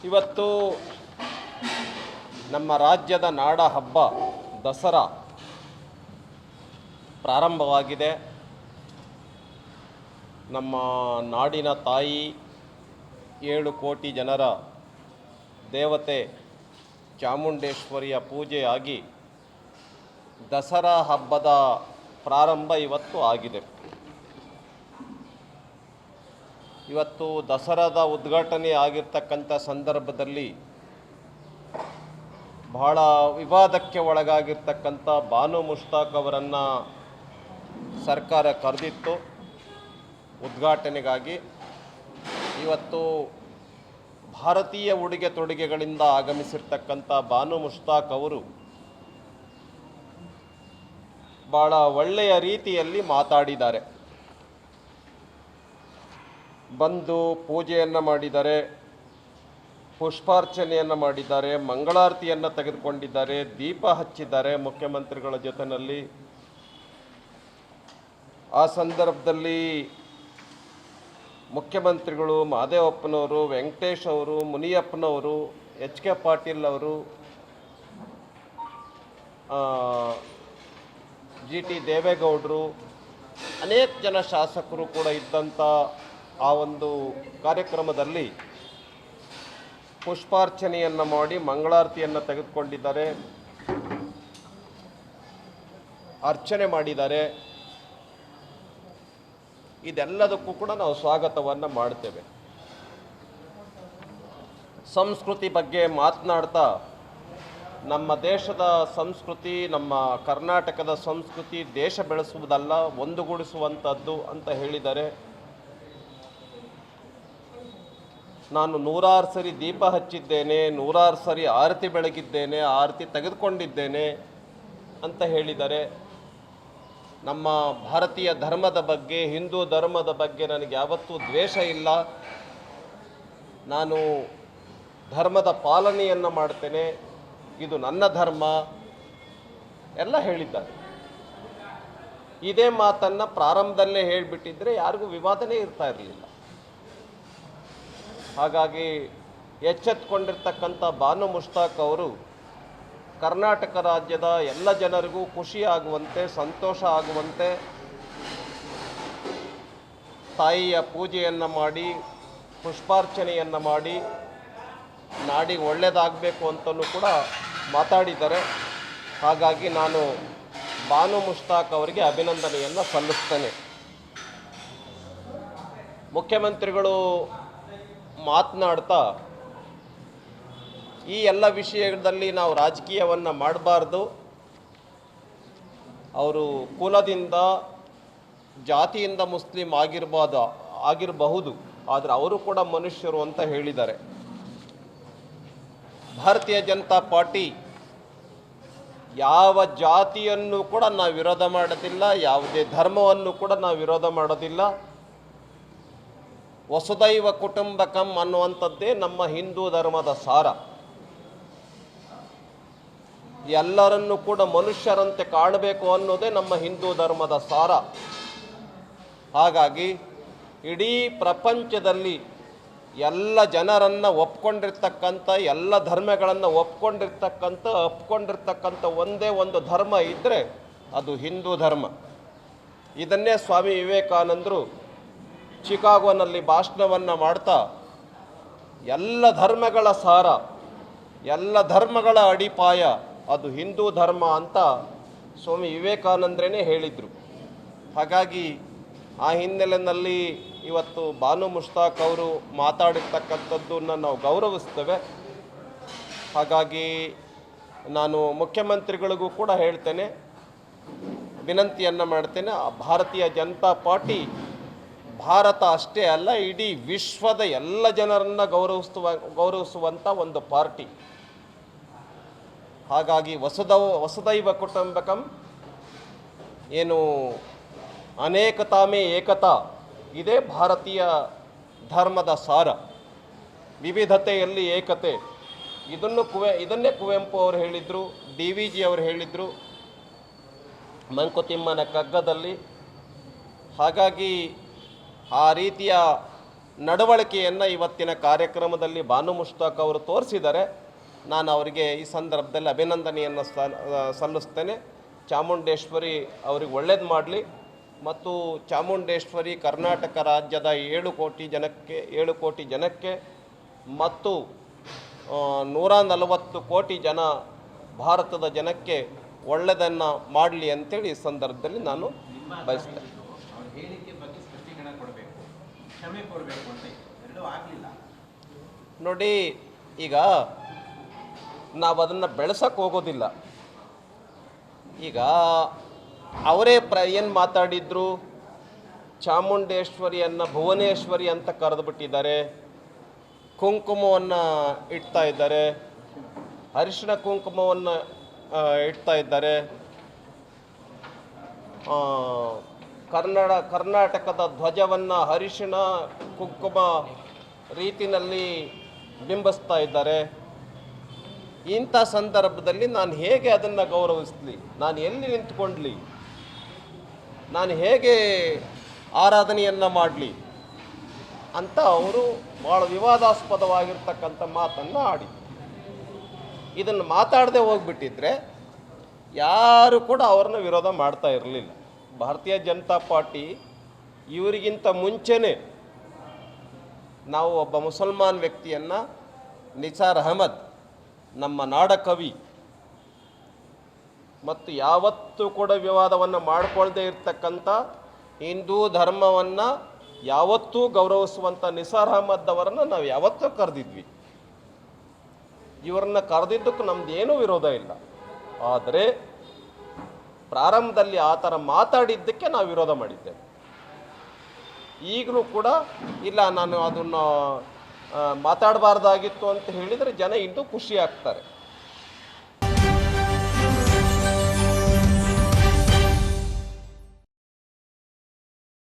ಇವತ್ತು ನಮ್ಮ ರಾಜ್ಯದ ನಾಡ ಹಬ್ಬ ದಸರಾ ಪ್ರಾರಂಭವಾಗಿದೆ. ನಮ್ಮ ನಾಡಿನ ತಾಯಿ 7 ಕೋಟಿ ಜನರ ದೇವತೆ ಚಾಮುಂಡೇಶ್ವರಿಯ ಪೂಜೆಯಾಗಿ ದಸರಾ ಹಬ್ಬದ ಪ್ರಾರಂಭ ಇವತ್ತು ಆಗಿದೆ. ಇವತ್ತು ದಸರಾದ ಉದ್ಘಾಟನೆ ಆಗಿರ್ತಕ್ಕಂಥ ಸಂದರ್ಭದಲ್ಲಿ ಬಹಳ ವಿವಾದಕ್ಕೆ ಒಳಗಾಗಿರ್ತಕ್ಕಂಥ ಬಾನು ಮುಷ್ತಾಕ್ ಅವರನ್ನು ಸರ್ಕಾರ ಕರೆದಿತ್ತು ಉದ್ಘಾಟನೆಗಾಗಿ. ಇವತ್ತು ಭಾರತೀಯ ಉಡುಗೆ ತೊಡುಗೆಗಳಿಂದ ಆಗಮಿಸಿರ್ತಕ್ಕಂಥ ಬಾನು ಮುಷ್ತಾಕ್ ಅವರು ಭಾಳ ಒಳ್ಳೆಯ ರೀತಿಯಲ್ಲಿ ಮಾತಾಡಿದ್ದಾರೆ. ಬಂದು ಪೂಜೆಯನ್ನು ಮಾಡಿದ್ದಾರೆ, ಪುಷ್ಪಾರ್ಚನೆಯನ್ನು ಮಾಡಿದ್ದಾರೆ, ಮಂಗಳಾರತಿಯನ್ನು ತೆಗೆದುಕೊಂಡಿದ್ದಾರೆ, ದೀಪ ಹಚ್ಚಿದ್ದಾರೆ ಮುಖ್ಯಮಂತ್ರಿಗಳ ಜೊತೆಯಲ್ಲಿ. ಆ ಸಂದರ್ಭದಲ್ಲಿ ಮುಖ್ಯಮಂತ್ರಿಗಳು ಮಹದೇವಪ್ಪನವರು, ವೆಂಕಟೇಶ್ ಅವರು, ಮುನಿಯಪ್ಪನವರು, ಎಚ್ ಕೆ ಪಾಟೀಲ್ ಅವರು, ಜಿ ಟಿ ದೇವೇಗೌಡರು, ಅನೇಕ ಜನ ಶಾಸಕರು ಕೂಡ ಇದ್ದಂಥ ಆ ಒಂದು ಕಾರ್ಯಕ್ರಮದಲ್ಲಿ ಪುಷ್ಪಾರ್ಚನೆಯನ್ನು ಮಾಡಿ ಮಂಗಳಾರತಿಯನ್ನು ತೆಗೆದುಕೊಂಡಿದ್ದಾರೆ, ಅರ್ಚನೆ ಮಾಡಿದ್ದಾರೆ. ಇದೆಲ್ಲದಕ್ಕೂ ಕೂಡ ನಾವು ಸ್ವಾಗತವನ್ನು ಮಾಡ್ತೇವೆ. ಸಂಸ್ಕೃತಿ ಬಗ್ಗೆ ಮಾತನಾಡ್ತಾ ನಮ್ಮ ದೇಶದ ಸಂಸ್ಕೃತಿ, ನಮ್ಮ ಕರ್ನಾಟಕದ ಸಂಸ್ಕೃತಿ ದೇಶ ಬೆಳೆಸುವುದಲ್ಲ, ಒಂದುಗೂಡಿಸುವಂಥದ್ದು ಅಂತ ಹೇಳಿದ್ದಾರೆ. ನಾನು 106 ಸರಿ ದೀಪ ಹಚ್ಚಿದ್ದೇನೆ, 106 ಸರಿ ಆರತಿ ಬೆಳಗಿದ್ದೇನೆ, ಆರತಿ ತೆಗೆದುಕೊಂಡಿದ್ದೇನೆ ಅಂತ ಹೇಳಿದ್ದಾರೆ. ನಮ್ಮ ಭಾರತೀಯ ಧರ್ಮದ ಬಗ್ಗೆ, ಹಿಂದೂ ಧರ್ಮದ ಬಗ್ಗೆ ನನಗೆ ಯಾವತ್ತೂ ದ್ವೇಷ ಇಲ್ಲ, ನಾನು ಧರ್ಮದ ಪಾಲನೆಯನ್ನು ಮಾಡ್ತೇನೆ, ಇದು ನನ್ನ ಧರ್ಮ ಎಲ್ಲ ಹೇಳಿದ್ದಾರೆ. ಇದೇ ಮಾತನ್ನು ಪ್ರಾರಂಭದಲ್ಲೇ ಹೇಳಿಬಿಟ್ಟಿದ್ರೆ ಯಾರಿಗೂ ವಿವಾದನೇ ಇರ್ತಾ ಇರಲಿಲ್ಲ. ಹಾಗಾಗಿ ಎಚ್ಚೆತ್ತುಕೊಂಡಿರ್ತಕ್ಕಂಥ ಬಾನು ಮುಷ್ತಾಕ್ ಅವರು ಕರ್ನಾಟಕ ರಾಜ್ಯದ ಎಲ್ಲ ಜನರಿಗೂ ಖುಷಿ ಆಗುವಂತೆ, ಸಂತೋಷ ಆಗುವಂತೆ ತಾಯಿಯ ಪೂಜೆಯನ್ನು ಮಾಡಿ, ಪುಷ್ಪಾರ್ಚನೆಯನ್ನು ಮಾಡಿ ನಾಡಿಗೆ ಒಳ್ಳೆಯದಾಗಬೇಕು ಅಂತಲೂ ಕೂಡ ಮಾತಾಡಿದ್ದಾರೆ. ಹಾಗಾಗಿ ನಾನು ಬಾನು ಮುಷ್ತಾಕ್ ಅವರಿಗೆ ಅಭಿನಂದನೆಯನ್ನು ಸಲ್ಲಿಸ್ತೇನೆ. ಮುಖ್ಯಮಂತ್ರಿಗಳು ಮಾತನಾಡ್ತಾ ಈ ಎಲ್ಲ ವಿಷಯದಲ್ಲಿ ನಾವು ರಾಜಕೀಯವನ್ನು ಮಾಡಬಾರ್ದು, ಅವರು ಕುಲದಿಂದ ಜಾತಿಯಿಂದ ಮುಸ್ಲಿಂ ಆಗಿರಬಹುದು, ಆದರೆ ಅವರು ಕೂಡ ಮನುಷ್ಯರು ಅಂತ ಹೇಳಿದ್ದಾರೆ. ಭಾರತೀಯ ಜನತಾ ಪಾರ್ಟಿ ಯಾವ ಜಾತಿಯನ್ನು ಕೂಡ ನಾವು ವಿರೋಧ ಮಾಡೋದಿಲ್ಲ, ಯಾವುದೇ ಧರ್ಮವನ್ನು ಕೂಡ ನಾವು ವಿರೋಧ ಮಾಡೋದಿಲ್ಲ. ವಸುದೈವ ಕುಟುಂಬಕಂ ಅನ್ನುವಂಥದ್ದೇ ನಮ್ಮ ಹಿಂದೂ ಧರ್ಮದ ಸಾರ. ಎಲ್ಲರನ್ನೂ ಕೂಡ ಮನುಷ್ಯರಂತೆ ಕಾಣಬೇಕು ಅನ್ನೋದೇ ನಮ್ಮ ಹಿಂದೂ ಧರ್ಮದ ಸಾರ. ಹಾಗಾಗಿ ಇಡೀ ಪ್ರಪಂಚದಲ್ಲಿ ಎಲ್ಲ ಜನರನ್ನು ಒಪ್ಕೊಂಡಿರ್ತಕ್ಕಂಥ, ಎಲ್ಲ ಧರ್ಮಗಳನ್ನು ಒಪ್ಕೊಂಡಿರ್ತಕ್ಕಂಥ ಒಂದೇ ಒಂದು ಧರ್ಮ ಇದ್ದರೆ ಅದು ಹಿಂದೂ ಧರ್ಮ. ಇದನ್ನೇ ಸ್ವಾಮಿ ವಿವೇಕಾನಂದರು ಚಿಕಾಗೋನಲ್ಲಿ ಭಾಷಣವನ್ನು ಮಾಡ್ತಾ ಎಲ್ಲ ಧರ್ಮಗಳ ಸಾರ, ಎಲ್ಲ ಧರ್ಮಗಳ ಅಡಿಪಾಯ ಅದು ಹಿಂದೂ ಧರ್ಮ ಅಂತ ಸ್ವಾಮಿ ವಿವೇಕಾನಂದರೇ ಹೇಳಿದರು. ಹಾಗಾಗಿ ಆ ಹಿನ್ನೆಲೆಯಲ್ಲಿ ಇವತ್ತು ಬಾನು ಮುಷ್ತಾಕ್ ಅವರು ಮಾತಾಡಿರ್ತಕ್ಕಂಥದ್ದನ್ನು ನಾವು ಗೌರವಿಸ್ತೇವೆ. ಹಾಗಾಗಿ ನಾನು ಮುಖ್ಯಮಂತ್ರಿಗಳಿಗೂ ಕೂಡ ಹೇಳ್ತೇನೆ, ವಿನಂತಿಯನ್ನು ಮಾಡ್ತೇನೆ, ಭಾರತೀಯ ಜನತಾ ಪಾರ್ಟಿ ಭಾರತ ಅಷ್ಟೇ ಅಲ್ಲ, ಇಡೀ ವಿಶ್ವದ ಎಲ್ಲ ಜನರನ್ನು ಗೌರವಿಸುವಂಥ ಒಂದು ಪಾರ್ಟಿ. ಹಾಗಾಗಿ ವಸುದೈವ ಕುಟುಂಬಕಂ ಏನು ಅನೇಕತಾಮೇ ಏಕತಾ, ಇದೇ ಭಾರತೀಯ ಧರ್ಮದ ಸಾರ. ವಿವಿಧತೆಯಲ್ಲಿ ಏಕತೆ, ಇದನ್ನೇ ಕುವೆಂಪು ಅವರು ಹೇಳಿದರು, ಡಿ ವಿ ಜಿ ಅವರು ಹೇಳಿದರು ಮಂಕುತಿಮ್ಮನ ಕಗ್ಗದಲ್ಲಿ. ಹಾಗಾಗಿ ಆ ರೀತಿಯ ನಡವಳಿಕೆಯನ್ನು ಇವತ್ತಿನ ಕಾರ್ಯಕ್ರಮದಲ್ಲಿ ಬಾನು ಮುಷ್ತಾಕ್ ಅವರು ತೋರಿಸಿದ್ದಾರೆ. ನಾನು ಅವರಿಗೆ ಈ ಸಂದರ್ಭದಲ್ಲಿ ಅಭಿನಂದನೆಯನ್ನು ಸಲ್ಲಿಸ್ತೇನೆ. ಚಾಮುಂಡೇಶ್ವರಿ ಅವರಿಗೆ ಒಳ್ಳೇದು ಮಾಡಲಿ ಮತ್ತು ಚಾಮುಂಡೇಶ್ವರಿ ಕರ್ನಾಟಕ ರಾಜ್ಯದ 7 ಕೋಟಿ ಜನಕ್ಕೆ ಮತ್ತು 140 ಕೋಟಿ ಜನ ಭಾರತದ ಜನಕ್ಕೆ ಒಳ್ಳೆಯದನ್ನು ಮಾಡಲಿ ಅಂತೇಳಿ ಈ ಸಂದರ್ಭದಲ್ಲಿ ನಾನು ಬಯಸ್ತೇನೆ. ನೋಡಿ, ಈಗ ನಾವು ಅದನ್ನು ಬೆಳೆಸಕ್ಕೆ ಹೋಗೋದಿಲ್ಲ. ಈಗ ಅವರೇ ಏನು ಮಾತಾಡಿದ್ರು, ಚಾಮುಂಡೇಶ್ವರಿಯನ್ನು ಭುವನೇಶ್ವರಿ ಅಂತ ಕರೆದುಬಿಟ್ಟಿದ್ದಾರೆ, ಕುಂಕುಮವನ್ನು ಇಡ್ತಾ ಇದ್ದಾರೆ, ಅರಿಶಿಣ ಕುಂಕುಮವನ್ನು ಇಡ್ತಾ ಇದ್ದಾರೆ. ಕರ್ನಾಟಕದ ಧ್ವಜವನ್ನು ಅರಿಶಿಣ ಕುಂಕುಮ ರೀತಿಯಲ್ಲಿ ಬಿಂಬಿಸ್ತಾ ಇದ್ದಾರೆ. ಇಂಥ ಸಂದರ್ಭದಲ್ಲಿ ನಾನು ಹೇಗೆ ಅದನ್ನು ಗೌರವಿಸಲಿ? ನಾನು ಎಲ್ಲಿ ನಿಂತ್ಕೊಳ್ಳಲಿ? ನಾನು ಹೇಗೆ ಆರಾಧನೆಯನ್ನು ಮಾಡಲಿ ಅಂತ ಅವರು ಭಾಳ ವಿವಾದಾಸ್ಪದವಾಗಿರ್ತಕ್ಕಂಥ ಮಾತನ್ನು ಆಡಿ, ಇದನ್ನು ಮಾತಾಡದೆ ಹೋಗ್ಬಿಟ್ಟಿದ್ರೆ ಯಾರು ಕೂಡ ಅವ್ರನ್ನ ವಿರೋಧ ಮಾಡ್ತಾ ಇರಲಿಲ್ಲ. ಭಾರತೀಯ ಜನತಾ ಪಾರ್ಟಿ ಇವರಿಗಿಂತ ಮುಂಚೆನೇ ನಾವು ಒಬ್ಬ ಮುಸಲ್ಮಾನ್ ವ್ಯಕ್ತಿಯನ್ನು, ನಿಸಾರ್ ಅಹಮದ್ ನಮ್ಮ ನಾಡ ಕವಿ ಮತ್ತು ಯಾವತ್ತೂ ಕೂಡ ವಿವಾದವನ್ನು ಮಾಡಿಕೊಳ್ಳದೆ ಇರ್ತಕ್ಕಂಥ ಹಿಂದೂ ಧರ್ಮವನ್ನು ಯಾವತ್ತೂ ಗೌರವಿಸುವಂಥ ನಿಸಾರ್ ಅಹಮದ್ ಅವರನ್ನು ನಾವು ಯಾವತ್ತೂ ಕರೆದಿದ್ವಿ. ಇವರನ್ನು ಕರೆದಿದ್ದಕ್ಕೂ ನಮ್ಮದೇನೂ ವಿರೋಧ ಇಲ್ಲ. ಆದರೆ ಪ್ರಾರಂಭದಲ್ಲಿ ಆ ಥರ ಮಾತಾಡಿದ್ದಕ್ಕೆ ನಾವು ವಿರೋಧ ಮಾಡಿದ್ದೇವೆ. ಈಗಲೂ ಕೂಡ ಇಲ್ಲ, ನಾನು ಅದನ್ನು ಮಾತಾಡಬಾರ್ದಾಗಿತ್ತು ಅಂತ ಹೇಳಿದರೆ ಜನ ಇನ್ನೂ ಖುಷಿ ಆಗ್ತಾರೆ.